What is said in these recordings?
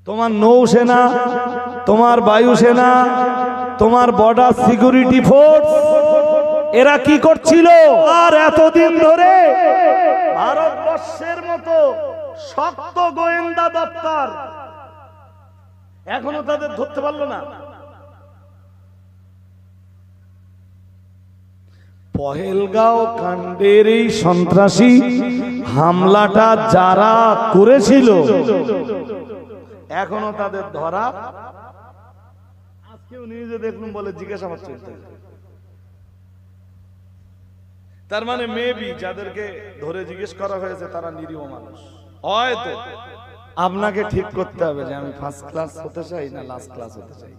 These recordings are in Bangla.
তোমার নৌসেনা, তোমার বায়ুসেনা, তোমার বর্ডার সিকিউরিটি ফোর্স, এরা কি করছিল? আর এতদিন ধরে ভারতবর্ষের মতো শক্ত গোয়েন্দা দপ্তর এখনো তাদের ধরতে পারলো না। পহেলগাঁও কাণ্ডের এই সন্ত্রাসী হামলাটা যারা করেছিল এখনো তাদের ধরা, আজকেও নিউজে দেখলুম বলে জিজ্ঞাসাবাদ চলছে। তার মানে মেবি যাদেরকে ধরে জিজ্ঞেস করা হয়েছে তারা নিরীহ মানুষ। হয়তো আপনাকে ঠিক করতে হবে যে আমি ফার্স্ট ক্লাস হতে চাই না লাস্ট ক্লাস হতে চাই।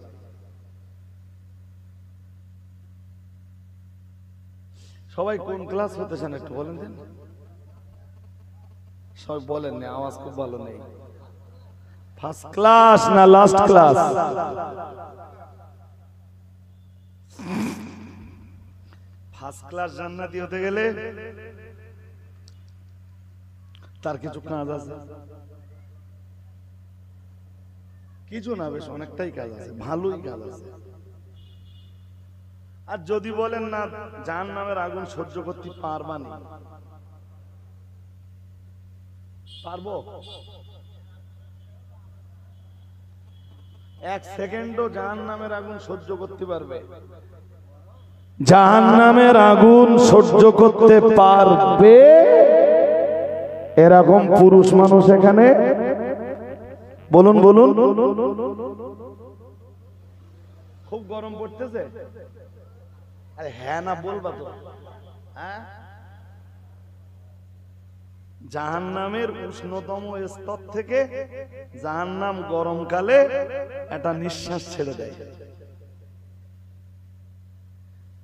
সবাই কোন ক্লাস হতে চান একটু বলেন দেন। সবাই বলেন না, আওয়াজ খুব ভালো নেই। ফার্স্ট ক্লাস না লাস্ট ক্লাস? ফার্স্ট ক্লাস জান্নাতি হতে গেলে তার কিছু কাজ আছে, কিছু না বেশ অনেকটাই কাজ আছে, ভালোই কাজ আছে। আর যদি বলেন না জাহান্নামের আগুন সহ্য করতে পারবা না, পারবো? এক সেকেন্ডও জাহান্নামের আগুন সহ্য করতে পারবে? জাহান্নামের আগুন সহ্য করতে পারবে এরকম পুরুষ মানুষ এখানে? বলুন বলুন। খুব গরম পড়তেছে? আরে হ্যাঁ না বলবা তো। হ্যাঁ, জাহান্নামের উষ্ণতম স্তর থেকে জাহান্নাম গরমকালে একটা নিঃশ্বাস ছেড়ে দেয়,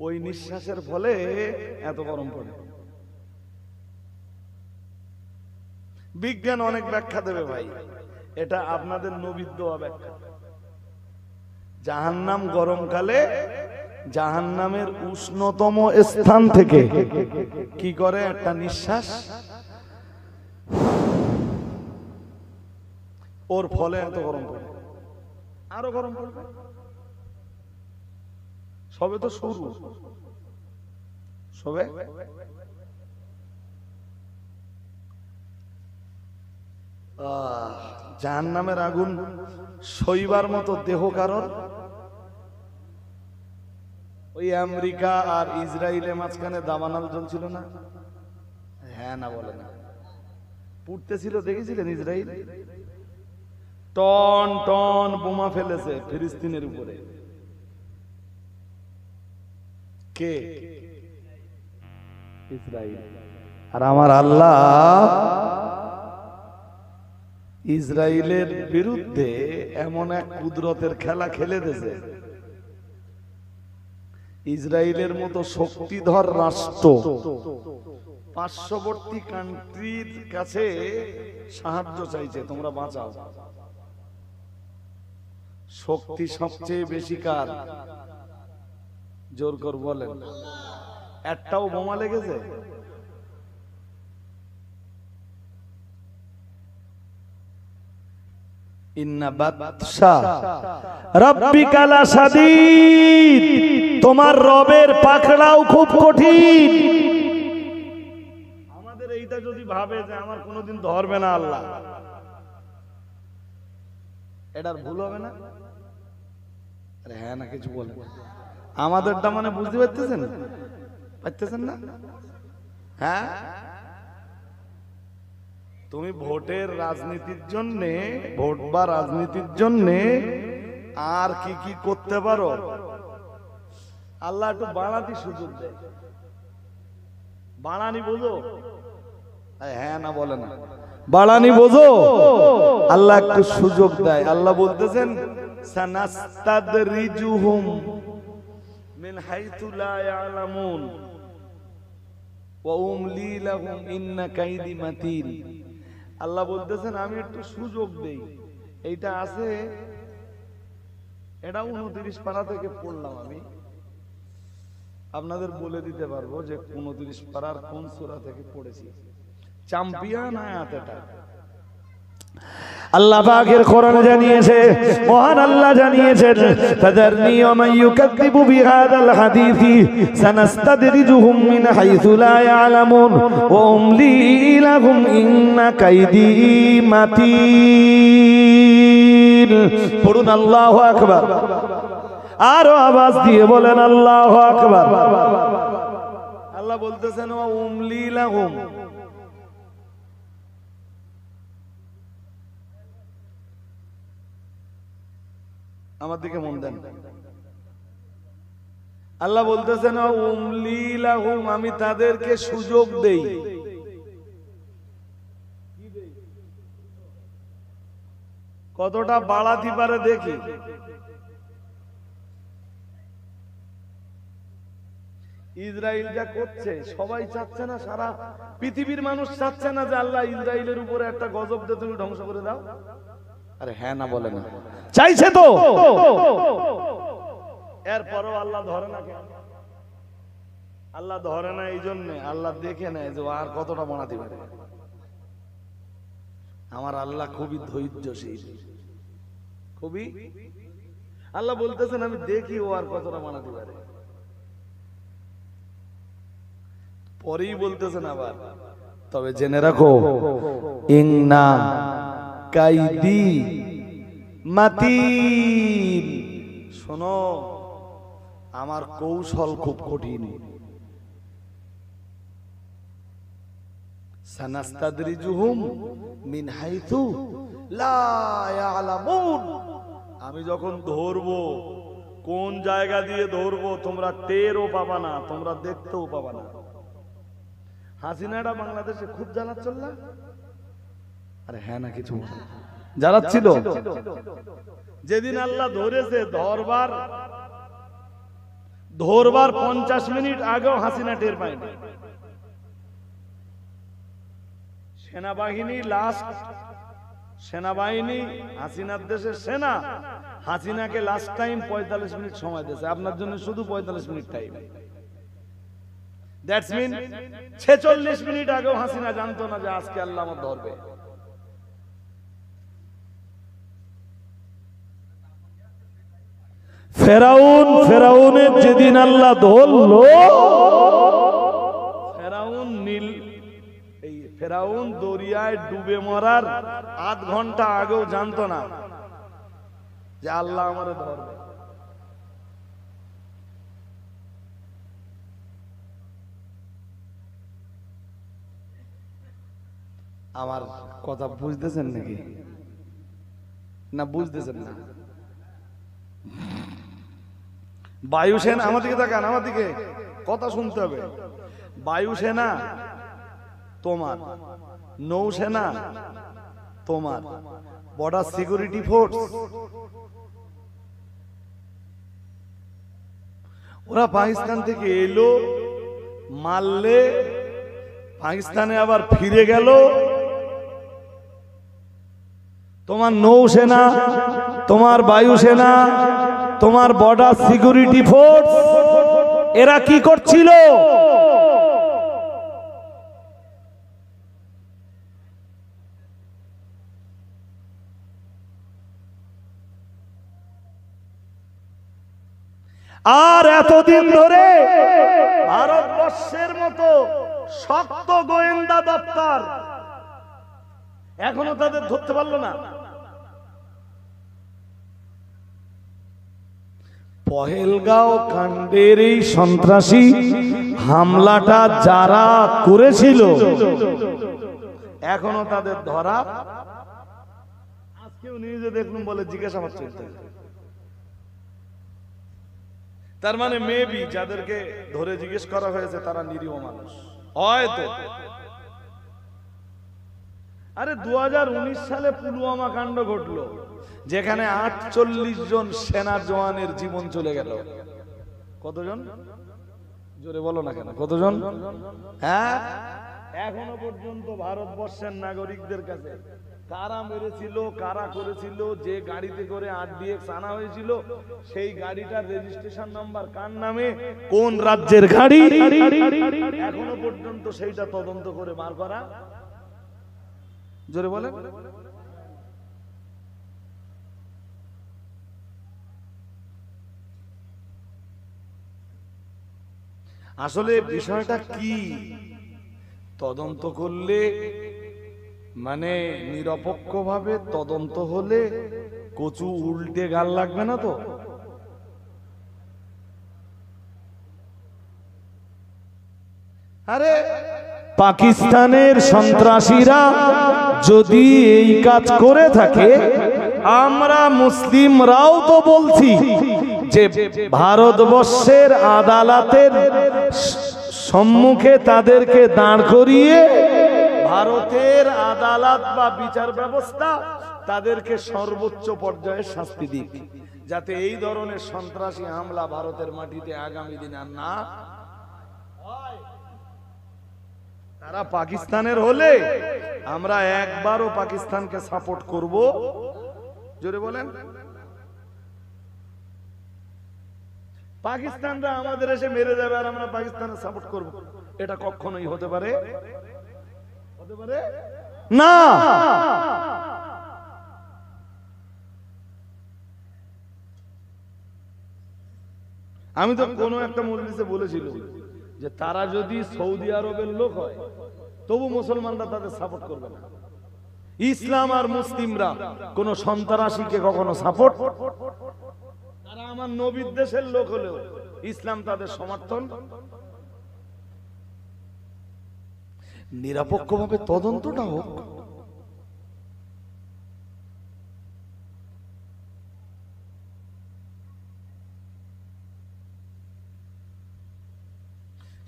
ওই নিঃশ্বাসের ফলে এত গরম পড়ে। বিজ্ঞান অনেক ব্যাখ্যা দেবে ভাই, এটা আপনাদের নবীর দেওয়া ব্যাখ্যা। জাহান্নাম গরমকালে জাহান্নামের উষ্ণতম স্থান থেকে কি করে একটা নিঃশ্বাস, ওর ফলে এত গরম পড়ে, আরো গরম পড়বে। সবে তো শুরু, সবে জাহান্নামের আগুন সইবার মতো দেহ কারণ? ওই আমেরিকা আর ইসরায়েলের মাঝখানে দাবানল চলছিল না? হ্যাঁ না বলে না? পুড়তেছিল, দেখেছিলেন? ইসরায়েল টন টন বোমা ফেলেছে ফিলিস্তিনের উপরে। কে? ইসরায়েল। আর আমার আল্লাহ ইসরায়েলের বিরুদ্ধে এমন এক কুদরতের খেলা খেলে দিয়েছে, ইসরায়েলের মতো শক্তিধর রাষ্ট্র পার্শ্ববর্তী কান্ট্রির কাছে সাহায্য চাইছে, তোমরা বাঁচাও। শক্তি সবচেয়ে বেশি কার? জোর কর বলেন। একটাও বোমা লেগেছে? ইন্না বাতশা রাব্বিকা লাশাদীদ, তোমার রবের পাকড়াও খুব কঠিন। আমাদের এইটা যদি ভাবে যে আমার কোনোদিন ধরবে না আল্লাহ, এটার ভুল হবে না? আরে হ্যাঁ না কিছু বলেন। আমাদেরটা মানে বুঝতে পারতেছেন? পারতেছেন না? হ্যাঁ, তুমি ভোটের রাজনীতির জন্যে, ভোট বা রাজনীতির জন্যে আর কি কি করতে পারো আল্লাহ একটু বাড়াতে সুযোগ দেয়। বাড়ানি বোঝো? হ্যাঁ না বলে না? বাড়ানি বোঝো? আল্লাহ একটু সুযোগ দেয়। আল্লাহ বলতেছেন সানাস্তাদরিজুহুম মিন হাইথু লা ইয়ালামুন ওয়া উমলি লাহুম ইন্না কাইদি মাতিন। আল্লাহ বলতেছেন আমি একটু সুযোগ দেই। এইটা আছে, এটা 29 পারা থেকে পড়লাম আমি, আপনাদের বলে দিতে পারবো যে 29 পারার কোন সূরা থেকে পড়েছি। চ্যাম্পিয়ন আয়াত এটা। আল্লাহ পাকের কোরআন জানিয়েছে, মহান আল্লাহ জানিয়েছেন, ফাযারনি ওয়া মান ইউকাযযিবু বিহাযাল হাদীসি সানাস্তাদরিজুহুম মিন হাইসু লা ইয়ালামুন ওয়া উমলি লাহুম ইন্না কাইদি মাতিন। পড়ুন আল্লাহু আকবার, আরো আওয়াজ দিয়ে বলেন আল্লাহু আকবার। আল্লাহ বলতেছেন ওয়া উমলি লাহুম, আমার দিকে মন দেন। আল্লাহ বলতেছেন উমলি লাহুম, আমি তাদেরকে সুযোগ দেই। কতটা বাড়াতে পারে দেখি। ইসরায়েল যা করছে সবাই চাচ্ছে না, সারা পৃথিবীর মানুষ চাচ্ছে না যে আল্লাহ ইসরায়েলের উপরে একটা গজব দিয়ে তুমি ধ্বংস করে দাও? আরে হ্যাঁ না বলে না, চাইছে তো। এরপরও আল্লাহ ধরে না কেন? আল্লাহ ধরে না এই জন্য, আল্লাহ দেখে নেয় যে আর কতটা বানাতে পারে। আমার আল্লাহ খুবই ধৈর্যশীল, খুবই। আল্লাহ বলতেছেন আমি দেখি ও আর কতটা বানাতে পারে। পরেই বলতেছেন আবার, তবে জেনে রাখো ইন্না কাইদি মাতিন, শোনো আমার কৌশল খুব কঠিন। সানাস্তাদরিজুহুম মিন হাইসু লা ইয়ালামুন, আমি যখন ধরবো কোন জায়গা দিয়ে ধরবো তোমরা টেরও পাবা না, তোমরা দেখতেও পাবা না। হাসিনাটা বাংলাদেশে খুব জ্বালাচ্ছিল না? আরে হ্যাঁ না কিছু জ্বালাচ্ছিল। যেদিন আল্লাহ ধরেছে, ধরবার 50 মিনিট আগেও হাসিনা টের পায়নি। সেনাবাহিনী হাসিনার দেশের সেনা হাসিনাকে লাস্ট টাইম 45 মিনিট সময় দিয়েছে, আপনার জন্য শুধু 45 minute time. That's mean 46 minute আগেও হাসিনা জানতো না যে আজকে আল্লাহ আমার ধরবে। ফেরাউনের যেদিন আল্লাহ ধরলো, ফেরাউন দরিয়ায় ডুবে মরার আধ ঘন্টা আগেও জানতো না যে আল্লাহ আমারে ধরবে। আমার কথা বুঝতেছেন নাকি না? বুঝতেছেন না? বায়ুসেনা, আমার দিকে তাকান, আমার দিকে কথা শুনতে হবে। বায়ুসেনা তোমার, নৌসেনা তোমার, বর্ডার সিকিউরিটি ফোর্স ওরা পাকিস্তান থেকে এলো, মারলে, পাকিস্তানে আবার ফিরে গেল। তোমার নৌসেনা, তোমার বায়ুসেনা, তোমার বর্ডার সিকিউরিটি ফোর্স এরা কি করছিল? আর এতদিন ধরে ভারতবর্ষের মতো শক্ত গোয়েন্দা দপ্তর এখনো তাদের ধরতে পারলো না। পহেলগাঁও কাণ্ডের এই সন্ত্রাসী হামলাটা যারা করেছিল এখনো তাদের ধরা, আজকেও নিউজে দেখলুম বলে জিজ্ঞাসাবাদ চলছে। তার মানে মেবি যাদেরকে ধরে জিজ্ঞেস করা হয়েছে তারা নিরীহ মানুষ হয়তো। আরে 2019 সালে পুলওয়ামা কাণ্ড ঘটলো, যেখানে 48 জন সেনা জওয়ানের জীবন চলে গেল। কতজন? জোরে বলো না কেন, কতজন? হ্যাঁ, এখনো পর্যন্ত ভারতবর্ষের নাগরিকদের কাছে কারা মেরেছিল, কারা করেছিল, যে গাড়িতে করে RDX আনা হয়েছিল সেই গাড়িটার রেজিস্ট্রেশন নাম্বার কার নামে, কোন রাজ্যের গাড়ি, এখনো পর্যন্ত সেইটা তদন্ত করে বার করা। জোরে বলে আসলে বিষয়টা কি তদন্ত করলে মানে নিরপেক্ষভাবে তদন্ত হলে কচু উল্টে গাল লাগবে না তো? আরে পাকিস্তানের সন্ত্রাসীরা যদি এই কাজ করে থাকে, আমরা মুসলিমরাও তো বলছি যে ভারতবর্ষের আদালতের সম্মুখে তাদেরকে দাঁড় করিয়ে ভারতের আদালত বা বিচার ব্যবস্থা তাদেরকে সর্বোচ্চ পর্যায়ে শাস্তি দিক, যাতে এই ধরনের সন্ত্রাসী হামলা ভারতের মাটিতে আগামী দিন আর না। তারা পাকিস্তানের হলে আমরা একবারও পাকিস্তানকে সাপোর্ট করব? জোরে বলেন। পাকিস্তানরা আমাদের এসে মেরে যাবে আর আমরা পাকিস্তানের সাপোর্ট করব, এটা কখনোই হতে পারে না। আমি তো কোনো একটা মজলিসে বলেছিলাম যে তারা যদি সৌদি আরবের লোক হয় তবু মুসলমানরা তাদের সাপোর্ট করবে না। ইসলাম আর মুসলিমরা কোন সন্ত্রাসীকে কখনো সাপোর্ট, তারা আমার নবীর দেশের লোক হলেও ইসলাম তাদের সমর্থন। নিরপেক্ষভাবে তদন্তটা হোক।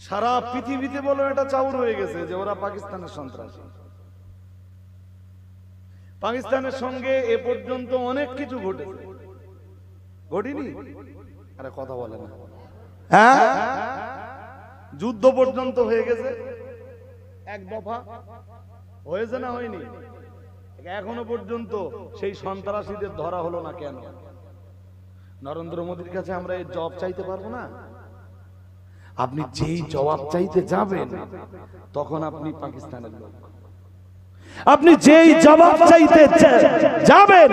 সারা পৃথিবীতে বলো এটা চাউর হয়ে গেছে যে ওরা পাকিস্তানের সন্ত্রাসী। পাকিস্তানের সঙ্গে এ পর্যন্ত অনেক কিছু ঘটেছে, ঘটেনি? আরে কথা বলে না। হ্যাঁ, যুদ্ধ পর্যন্ত হয়ে গেছে, এক দফা হয়েছে না হয়নি? এখনো পর্যন্ত সেই সন্ত্রাসীদের ধরা হলো না কেন? নরেন্দ্র মোদীর কাছে আমরা এই জবাব চাইতে পারবো না? আপনি যেই জবাব চাইতে যাবেন তখন আপনি পাকিস্তানের লোক। আপনি যেই জবাব চাইতে যাবেন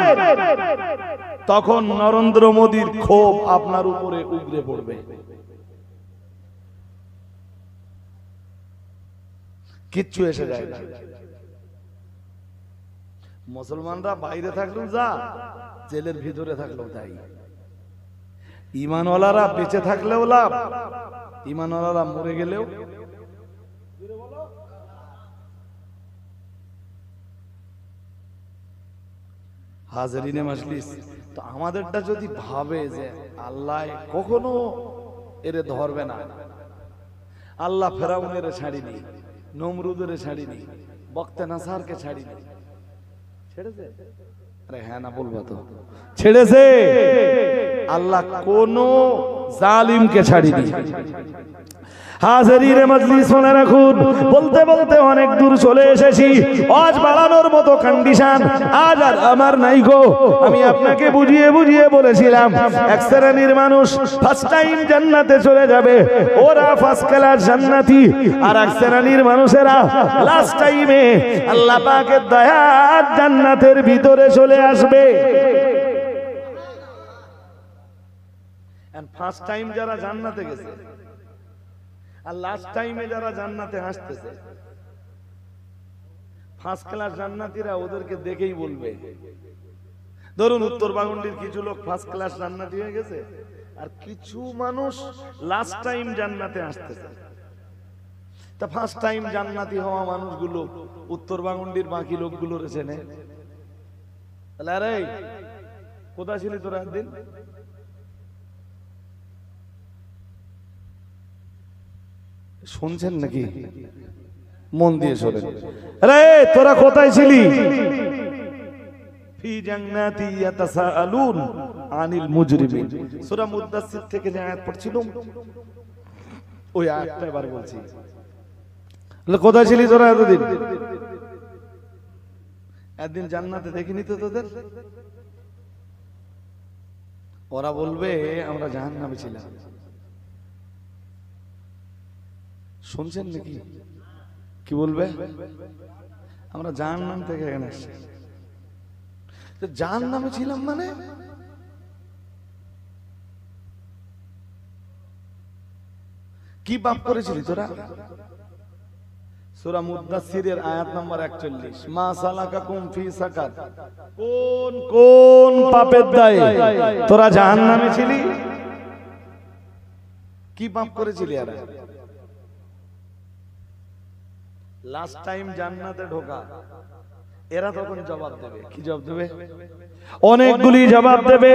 তখন নরেন্দ্র মোদীর ক্ষোভ আপনার উপরে উগরে পড়বে। কিচ্ছু এসে যায় না। মুসলমানরা বাইরে থাকলেও যা, জেলের ভিতরে থাকলেও তাই। ঈমানওয়ালারা বেঁচে থাকলেও লাভ, ঈমানওয়ালারা মরে গেলেও। হাজরিনে মাজলিস, তো আমাদেরটা যদি ভাবে যে আল্লাহ কখনো এরে ধরবে না, আল্লাহ ফেরাউনের ছাড়িনি, নমরুদের ছাড়িনি, বক্তে নাসারকে ছাড়িনি, ছেড়েছে? আরে হ্যাঁ না বলবো তো, ছেড়েছে। আল্লাহ কোন জালিমকে ছাড়িনি। হাজিরে মজলিস শুনে রাখুন, বলতে বলতে অনেক দূর চলে এসেছি। আজ বাড়ানোর মতো কন্ডিশন আজ আর আমার নাই গো। আমি আপনাকে বুঝিয়ে বুঝিয়ে বলেছিলাম এক শ্রেণীর মানুষ ফার্স্ট টাইম জান্নাতে চলে যাবে, ওরা ফার্স্ট ক্লাস জান্নাতি। আর এক শ্রেণীর মানুষেরা লাস্ট টাইমে আল্লাহ পাকের দয়ার জান্নাতের ভিতরে চলে আসবে। ফার্স্ট টাইম যারা জান্নাতে গেছে আর লাস্ট টাইমে যারা জান্নাতে আসতেছে, ফার্স্ট ক্লাস জান্নাতীরা ওদেরকে দেখেই বলবে। ধরুন উত্তর বাগুন্ডির কিছু লোক ফার্স্ট ক্লাস জান্নাতি হয়ে গেছে আর কিছু মানুষ লাস্ট টাইম জান্নাতে আসতেছে। তা ফার্স্ট টাইম জান্নাতি হওয়া মানুষগুলো উত্তর বাগুন্ডির বাকি লোকগুলো চেনে। তাহলে আরে কোথায় ছিলি তোরা একদিন? শুনছেন নাকি? মন দিয়ে শোনেন। আরে তোরা কোথায় ছিলি? ফি জান্নাতি ইয়াতাসাআলুন আনিল মুজরিমিন। সূরা মুদাসসির থেকে যে আয়াত পড়ছিলাম ওই আয়াতটা এবার বলছি। কোথায় ছিলি তোরা এতদিন? একদিন জান্নাতে দেখিনি তো তোদের? ওরা বলবে আমরা জাহান্নামে ছিলাম। শুনছেন নাকি? কি বলবে? আমরা জাহান্নাম থেকে এখানে এসেছি। জাহান্নামে ছিলাম মানে? কি পাপ করেছিলি তোরা? সূরা মুদ্দাসসিরের আয়াত নম্বর 41, মা সালাকাকুম ফি সাকার, কোন কোন পাপের দায়ে তোরা জাহান্নামে ছিলি? কি পাপ করেছিলি? এরা লাস্ট টাইম জান্নাতে ঢোকা, এরা তখন জবাব দেবে। কি জবাব দেবে? অনেকগুলি জবাব দেবে।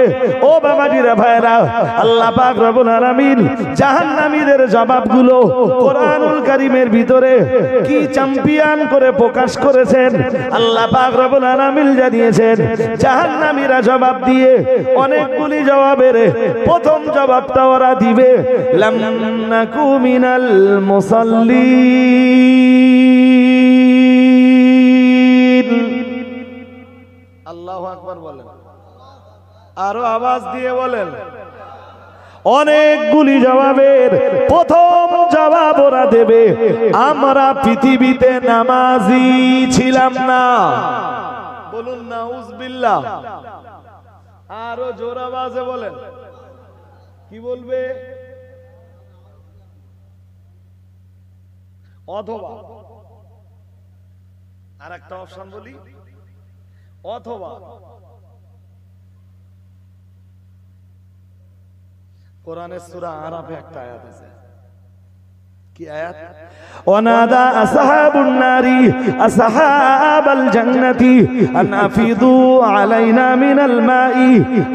ও বাবাজিরা ভাইরা, আল্লাহ পাক রব্বুল আলামিন জাহান্নামীদের জবাবগুলো কোরআনুল কারীমের ভিতরে কি চ্যাম্পিয়ন করে প্রকাশ করেছেন। আল্লাহ পাক রব্বুল আলামিন জানিয়েছেন, জাহান্নামীরা জবাব দিয়ে অনেকগুলি জবাবের প্রথম জবাবটা ওরা দিবে, লাম নাকু মিনাল মুসাল্লিন। আল্লাহু আকবার বলেন, আরো আওয়াজ দিয়ে বলেন। অনেকগুলি জবাবের প্রথম জবাব ওরা দেবে, আমরা পৃথিবীতে নামাজি ছিলাম না। বলুন নাউজুবিল্লাহ। আরো জোর আওয়াজে বলেন। কি বলবে? অথবা আর একটা অপশন বলি, অথবা কোরআনের সূরা আরাফে একটা আয়াত আছে। কি আয়াত? ওয়ানাদা আসহাবুন নারি আসহাবাল জান্নাতি আন আফিদু আলাইনা মিনাল মাই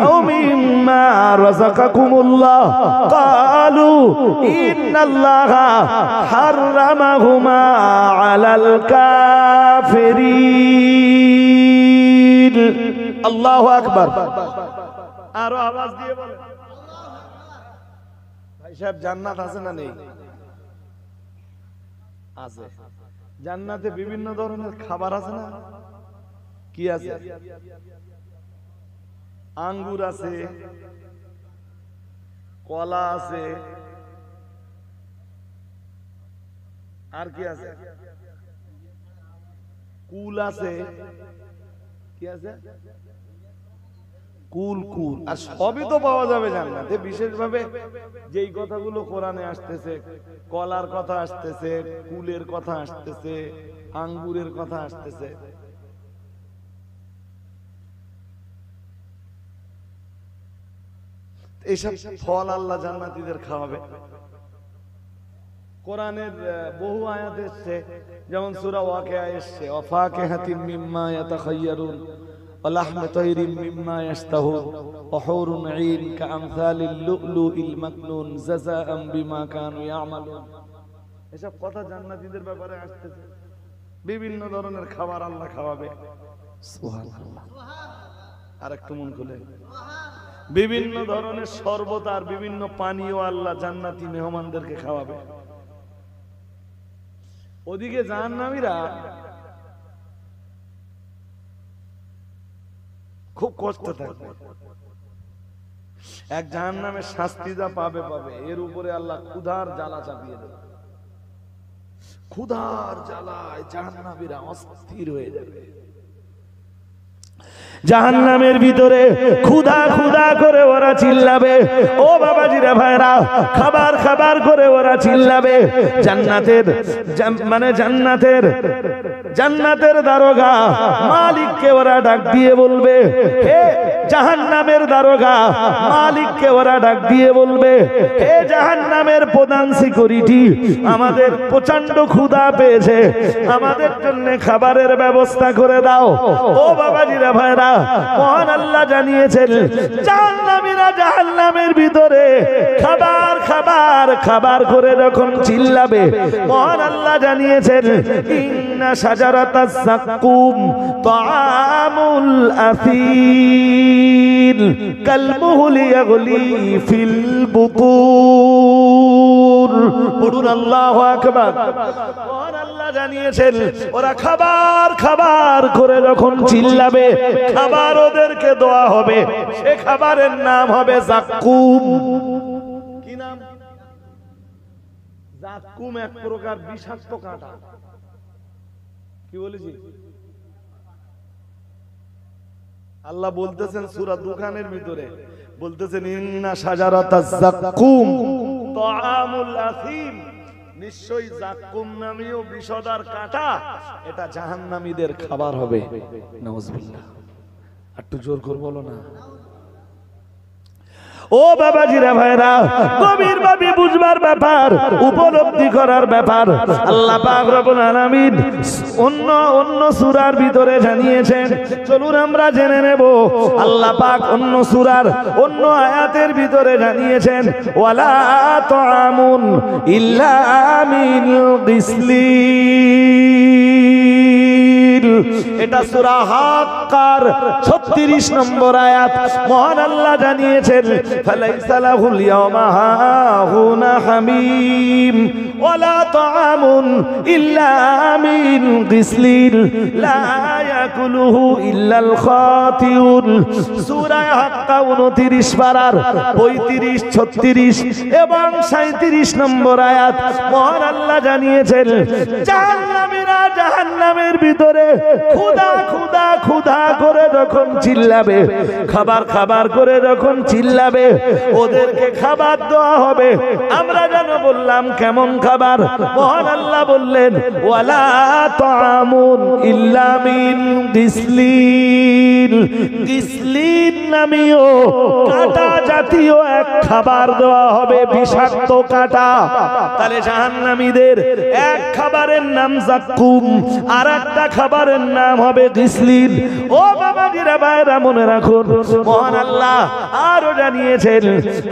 আও মিম্মা রাযাকাকুমুল্লাহ ক্বালু ইন্নাল্লাহা হাররামাহুমা আলাল কাফিরিন। আল্লাহু আকবার। আরো আওয়াজ দিয়ে বলেন। ভাই সাহেব, জান্নাত আছে না নেই? আছে। জান্নাতে বিভিন্ন ধরনের খাবার আছে না? কি আছে? আঙ্গুর আছে, কলা আছে, আর কি আছে? কুল আছে। কি আছে? কুল কুল। আর সবই তো পাওয়া যাবে জান্নাতে। বিশেষভাবে যেই কথাগুলো কোরআনে আসতেছে, কলার কথা আসতেছে, কুলের কথা আসতেছে, আঙ্গুরের কথা আসতেছে, এইসব ফল আল্লাহ জান্নাতীদের খাওয়াবে। কোরআনের বহু আয়াত এসছে, যেমন সূরা ওয়াকিয়া এসছে, ওয়াফাকিহাতিম মিম্মা ইয়াতাখায়্যারুন ওয়ালাহমি তায়রিম মিম্মা ইয়াশতাহুন ওয়াহুরুন ঈন কাআমসালিল লু'লুইল মাকনুন জাযাআম বিমা কানু ইয়ামালুন। এসব কথা জান্নাতীদের ব্যাপারে আসতেছে। বিভিন্ন ধরনের খাবার আল্লাহ খাওয়াবে। সুবহানাল্লাহ। আরেকটু মন খুলে। বিভিন্ন ধরনের শরবত আর বিভিন্ন পানীয় আল্লাহ জান্নাতি মেহমানদেরকে খাওয়াবে। ওদিকে জাহান্নামীরা খুব কষ্ট থাকবে। এক জাহান্নামের শাস্তি যা পাবে পাবে, এর উপরে আল্লাহ ক্ষুধার জ্বালা চাপিয়ে দেবে। ক্ষুধার জ্বালায় জাহান্নামীরা অস্থির হয়ে যাবে। জাহান্নামের ভিতরে ক্ষুধা ক্ষুধা করে ওরা চিল্লাবে। ও বাবাজিরা ভাইরা, খাবার খাবার করে ওরা চিল্লাবে। জান্নাতের মানে জান্নাতের দারোগা মালিককে ওরা ডাক দিয়ে বলবে, হে জাহান্নামের দারোগা মালিককে ওরা ডাক দিয়ে বলবে, হে জাহান্নামের প্রধান সিকিউরিটি, আমাদের প্রচন্ড ক্ষুধা পেয়েছে, আমাদের জন্য খাবারের ব্যবস্থা করে দাও। ও বাবাজিরা ভাইরা, মহান আল্লাহ জানিয়েছেন, জাহান্নামীরা জাহান্নামের ভিতরে খাবার খাবার খাবার করে যখন চিল্লাবে, মহান আল্লাহ জানিয়েছেন, ইন্না শাজারাতাস যাক্কুম তাআমুল আসিল কালমুহলি ইয়াগলি ফিল বুতুন। পড়ুন আল্লাহু আকবার। মহান আল্লাহ জানিয়েছেন, ওরা খাবার খাবার করে যখন চিল্লাবে, খাবার ওদেরকে দেওয়া হবে, সে খাবারের নাম হবে যাক্কুম। কি নাম? যাক্কুম এক প্রকার বিষাক্ত কাঁটা। কি বলেছি? আল্লাহ বলতেছেন সূরা দুখানের ভিতরে, বলতেছেন ইন্না শাজারাতাজ যাক্কুম তাআমুল আসিম, নিশ্চয়ই যাক্কুম নামীয় বিষধর কাঁটা এটা জাহান্নামীদের খাবার হবে। নাউজুবিল্লাহ। একটু জোর করে বলো না। ও বাবাজিরা ভাইরা, গভীর ভাবে বুঝবার ব্যাপার, উপলব্ধি করার ব্যাপার। আল্লাহ পাক রব্বুল আলামিন অন্য সূরার ভিতরে জানিয়েছেন, চলুন আমরা জেনে নেব। আল্লাহ পাক অন্য সূরার অন্য আয়াতের ভিতরে জানিয়েছেন, ওয়ালা তাআমুন ইল্লা মিন গিসলিন। এটা সূরা হাক্কার 36 নম্বর আয়াত। মহান আল্লাহ জানিয়েছেন, ফালাইসা লাহুল ইয়াওমা হাহুনা হামীম ওয়ালা তাআমুন ইল্লা মিন গিসলিন লা ইয়াকুলুহু ইল্লাল খাতিউন। সূরা হাক্কা 29 পারার 35, 36 এবং 37 নম্বর আয়াত। মহান আল্লাহ জানিয়েছেন, জাহান্নামীরা জাহান্নামের ভিতরে ক্ষুধা ক্ষুধা ক্ষুধা করে যখন চিল্লাবে, খাবার খাবার করে যখন চিল্লাবে, ওদেরকে খাবার দেওয়া হবে। আমরা যেন বললাম কেমন খাবার? মহান আল্লাহ বললেন, ওয়ালা তাআমুন ইল্লা মিন গিসলিন। গিসলিন নামীয় কাঁটা জাতীয় এক খাবার দেওয়া হবে, বিষাক্ত কাঁটা। তাহলে জাহান্নামীদের এক খাবারের নাম যাক্কুম, আর একটা খাবারের নাম হবে গিসলিন। ও বাবাজিরা ভাইরা, মনে রাখুন, মহান আল্লাহ আরো জানিয়েছেন,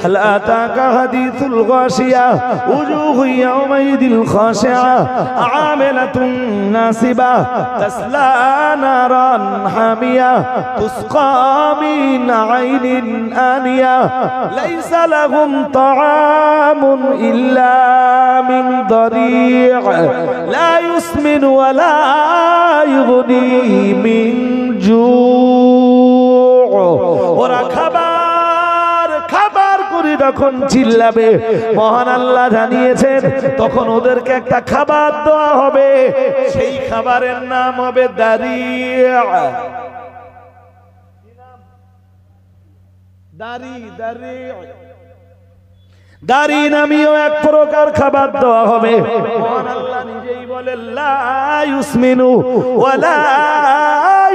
হাল আতাকা হাদিসুল গাশিয়া উজুহু ইয়াওমাইদিল খাশিআ আমিলাতুন নাসিবা তাসলা নারান হামিয়া তুসকা মিন আইনিন আনিয়া লাইসা লাহুম তাআমুন ইল্লা মিন দারি' লা ইউসমিনু ওয়া লা ইউগনি মিন জু'। ওরা খাবার খাবার করে যখন চিল্লাবে, মহান আল্লাহ জানিয়েছেন, তখন ওদেরকে একটা খাবার দেওয়া হবে। সেই খাবারের নাম হবে দারি'। দারি নামীয় এক প্রকার খাবার দেওয়া হবে। মহান আল্লাহ নিজেই বলেন, লা ইউসমিনু ওয়া লা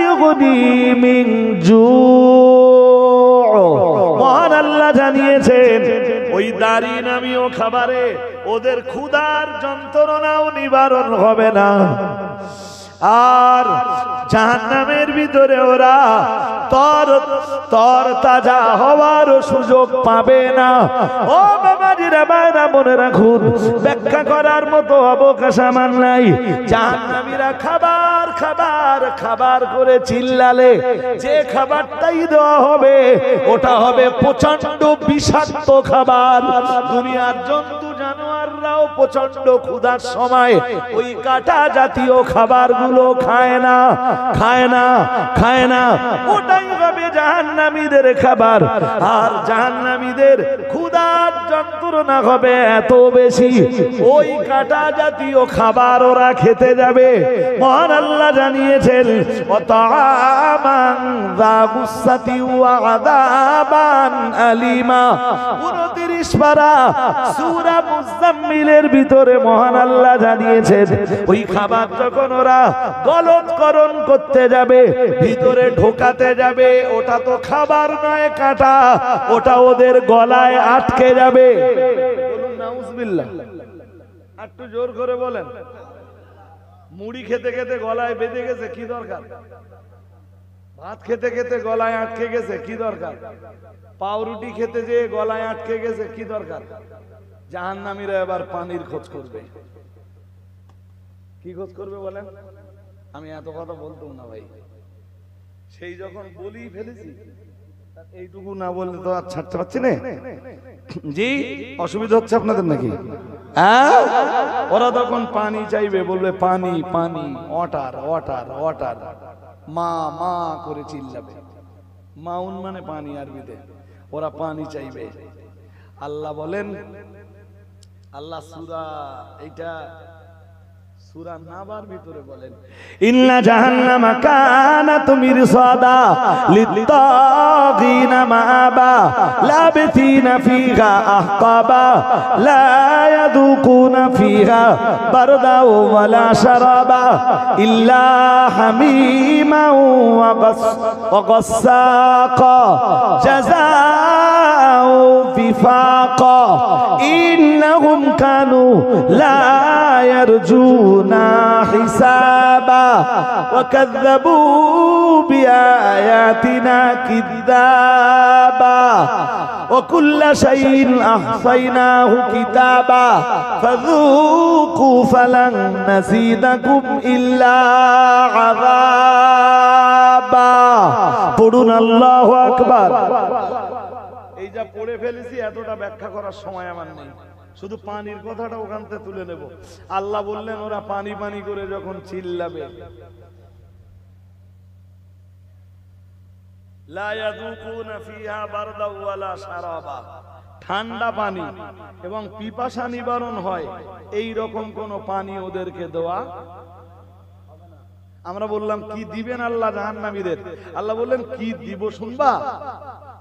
ইউগনি মিন জু'। মহান আল্লাহ জানিয়েছেন, ওই দারি নামীয় খাবারে ওদের ক্ষুধার যন্ত্রণাও নিবারণ হবে না, আর জাহান্নামের ভিতরে ওরা তর তাজা হওয়ার সুযোগ পাবে না। ও বাবাজিরা ভাইরা, মনে রাখুন, ব্যাখ্যা করার মতো অবকাশ আমার নাই। জাহান্নামীরা খাবার খাবার খাবার করে চিল্লালে যে খাবারটাই দেওয়া হবে, ওটা হবে প্রচন্ড বিষাক্ত খাবার। দুনিয়ার জন্তু জানোয়াররাও প্রচন্ড ক্ষুধার সময় ওই কাঁটা জাতীয় খাবারগুলো খায় না, খায় না, খায় না। ওটাই হবে জাহান্নামীদের খাবার। আর জাহান্নামীদের ক্ষুধার যন্ত্রণা হবে এত বেশি, ওই কাঁটা জাতীয় খাবার ওরা খেতে যাবে। মহান আল্লাহ জানিয়েছেন, ওয়াতাআমান যা গুসসাতি ওয়া আযাবান আলিমা। 29 পারা সূরা মুজাম্মিলের ভিতরে মহান আল্লাহ জানিয়েছেন, ওই খাবার যখন ওরা গলৎকরণ করতে যাবে, ভিতরে ঢোকাতে যাবে, ওটা তো খাবার নয়, কাঁটা। ওটা ওদের গলায় আটকে যাবে। বলুন নাউজুবিল্লাহ। একটু জোর করে বলেন। মুড়ি খেতে খেতে গলায় বেঁধে গেছে, কি দরকার? ভাত খেতে খেতে গলায় আটকে গেছে, কি দরকার? পাউরুটি খেতে যেয়ে গলায় আটকে গেছে, কি দরকার? জাহান্নামীরা এবার পানির খোঁজ করবে। কি খোঁজ করবে বলেন? আমি এত কথা বলতাম না ভাই, সেই যখন বলি ফেলেছি, এইটুকু না বললে তো আর ছাড়তে পারছি না। জি, অসুবিধা হচ্ছে আপনাদের নাকি? ওরা তখন পানি চাইবে, বলবে পানি পানি, ওয়াটার ওয়াটার ওয়াটার, মা মা করে চিল্লাবে। মাউন মানে পানি আরবিতে। ওরা পানি চাইবে। আল্লাহ বলেন, আল্লাহ সূরা সূরা নাবার ভিতরে বলেন ইন্না জাহান্নামা কানাত মিরসাদা লিত্তাগিনা মাআবা লাবিথিনা ফিহা আহকাবা লা ইয়াযুকুনা ফিহা বারদা ওয়ালা শারাবা ইল্লা হামিমা ওয়া গাসসাকা জাযাউ বিফাকা ইন্নাহুম কানু লা ইয়ারজুনা হিসাবা ওয়া কাযযাবু বিআয়াতিনা কিযাবা ওয়া কুল্লা শাইইন আহসাইনাহু কিতাবা ফাযূকু ফালান নাযীদাকুম ইল্লা আযাবা। পড়ুন আল্লাহু আকবার। এই যা পড়ে ফেলেছি এতটা ব্যাখ্যা করার সময় আমার নেই, শুধু পানির কথাটা ওখান থেকে তুলে নেব। আল্লাহ বললেন ওরা পানি পানি করে যখন চিল্লাবে, লা ইয়াযুকুনা ফিহা বারদা ওয়ালা শারাবা, ঠান্ডা পানি এবং পিপাসা নিবারণ হয় এই রকম কোন পানি ওদেরকে দেওয়া। আমরা বললাম কি দিবেন আল্লাহ জাহান্নামীদের? আল্লাহ বললেন কি দিব শুনবা?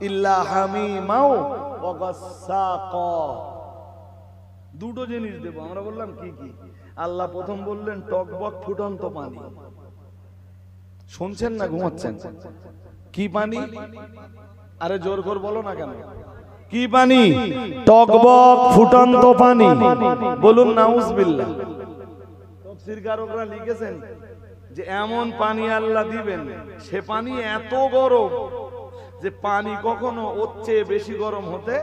ইল্লা হামিমাও ওয়া গাসসাকা, দুটো জিনিস দেব। আমরা বললাম কি কি? আল্লাহ প্রথম বললেন টকবক ফুটন্ত পানি। শুনছেন না ঘুমাচ্ছেন? কি পানি? আরে জোর করে বলো না কেন? কি পানি? টকবক ফুটন্ত পানি। বলুন নাউজুবিল্লাহ। তাফসীরকারকরা লিখেছেন যে এমন পানি আল্লাহ দিবেন, সে পানি এত গরম যে পানি কখনো ওর চেয়ে বেশি গরম হতে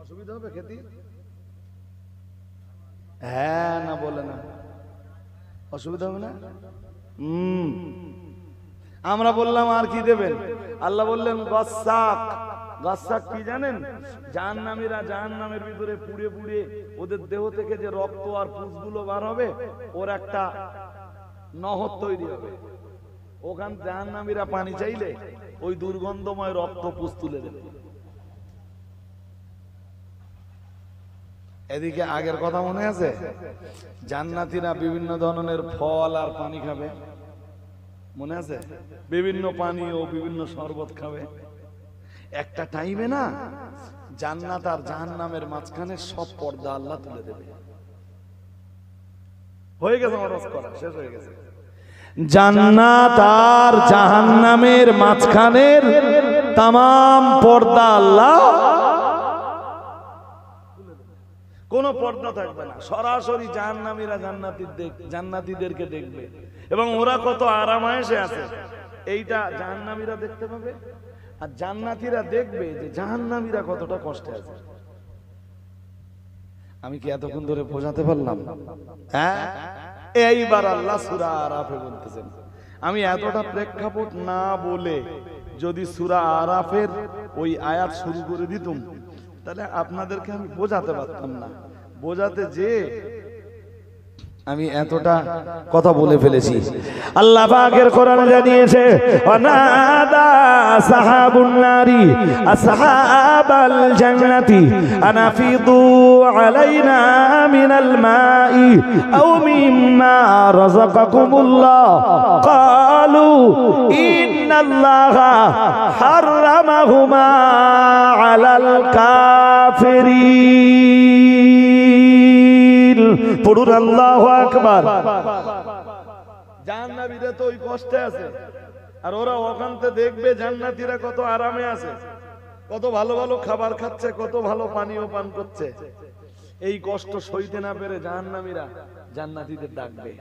অসুবিধা হবে খেতে? হ্যাঁ না বলে না, অসুবিধা হবে না? আমরা বললাম আর কি দেবেন? আল্লাহ বললেন গাসসাক। গাসসাক কি জানেন? জাহান্নামীরা জাহান্নামের ভিতরে পুড়ে পুড়ে ওদের দেহ থেকে যে রক্ত আর পুঁজগুলো বার হবে, ওর একটা নহর তৈরি হবে। ওখান জাহান্নামীরা পানি চাইলে ওই দুর্গন্ধময় রক্ত পুঁজ তুলে দেবে। এদিকে আগের কথা মনে আছে? জান্নাতীরা বিভিন্ন ধরনের ফল আর পানি খাবে, মনে আছে? বিভিন্ন পানি ও বিভিন্ন শরবত খাবে। একটা টাইমে না জান্নাত আর জাহান্নামের মাঝখানে সব পর্দা আল্লাহ তুলে দেবে। হয়ে গেছে আমার রস করা, শেষ হয়ে গেছে। জান্নাত আর জাহান্নামের মাঝখানের তামাম পর্দা আল্লাহ, কোনো পর্দা থাকবে না, সরাসরি জাহান্নামীরা জান্নাতীদেরকে দেখবে এবং ওরা কত আরামায়েশে আছে এইটা জাহান্নামীরা দেখতে পাবে, আর জান্নাতীরা দেখবে যে জাহান্নামীরা কতটা কষ্টে আছে। আমি কি এতক্ষণ ধরে বোঝাতে পারলাম? হ্যাঁ, এইবার আল্লাহ সূরা আরাফে বলতেছেন। আমি এতটা প্রেক্ষাপট না বলে যদি সূরা আরাফের ওই আয়াত শুরু করে দিতাম তাহলে আপনাদেরকে আমি বোঝাতে পারতাম না। বোঝাতে যে আমি এতটা কথা বলে ফেলেছি। আল্লাহ পাকের কোরআনে জানিয়েছে ওয়ানাদা আসহাবুন নারি আসহাবাল জান্নাতি আনাফিদু আলাইনা মিনাল মাই আও মিম্মা রাযাকাকুমুল্লাহ ক্বালু ইন্নাল্লাহা হাররামাহুমা আলাল কাফিরিন। পড়ুন আল্লাহু আকবার। জাহান্নামীরা তো ওই কষ্টে আছে, আর ওরা ওখান থেকে দেখবে জান্নাতীরা কত আরামে আছে, কত ভালো ভালো খাবার খাচ্ছে, কত ভালো পানীয় পান করছে। এই কষ্ট সইতে না পেরে জাহান্নামীরা জান্নাতীদের ডাকবে।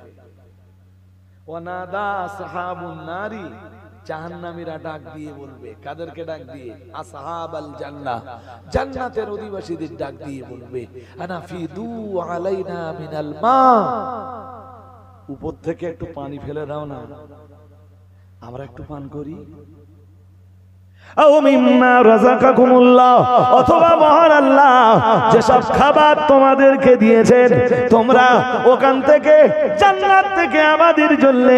ওয়ানাদা আসহাবুন নারি, জাহান্নামীরা ডাক দিয়ে বলবে। কাদেরকে ডাক দিয়ে? আসহাবাল জান্নাহ, জান্নাতের অধিবাসীদের ডাক দিয়ে বলবে আনাফিদু আলাইনা মিনাল মা, উপর থেকে একটু পানি ফেলে দাও না, আমরা একটু পান করি। আও মিম্মা রাযাকাকুমুল্লাহ, অথবা মহান আল্লাহ যেসব খাবার তোমাদেরকে দিয়েছেন তোমরা ওখান থেকে জান্নাত থেকে আমাদের জন্য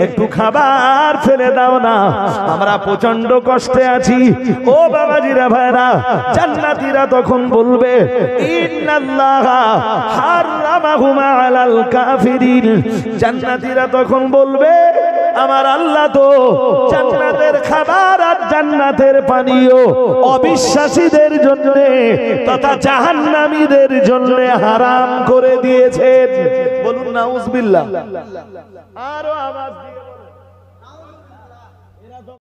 একটু খাবার ফেলে দাও না, আমরা প্রচন্ড কষ্টে আছি। ও বাবাজিরা ভাইরা, জান্নাতীরা তখন বলবে ইন্নাল্লাহা হারামাহুমা আলাল কাফিরিন, জান্নাতীরা তখন বলবে আমার আল্লাহ তো জান্নাতের খাবার আর জান্নাতের পানীয় অবিশ্বাসীদের জন্য তথা জাহান্নামীদের জন্য হারাম করে দিয়েছেন। বলুন নাউজুবিল্লাহ। আরো আওয়াজ দিয়ে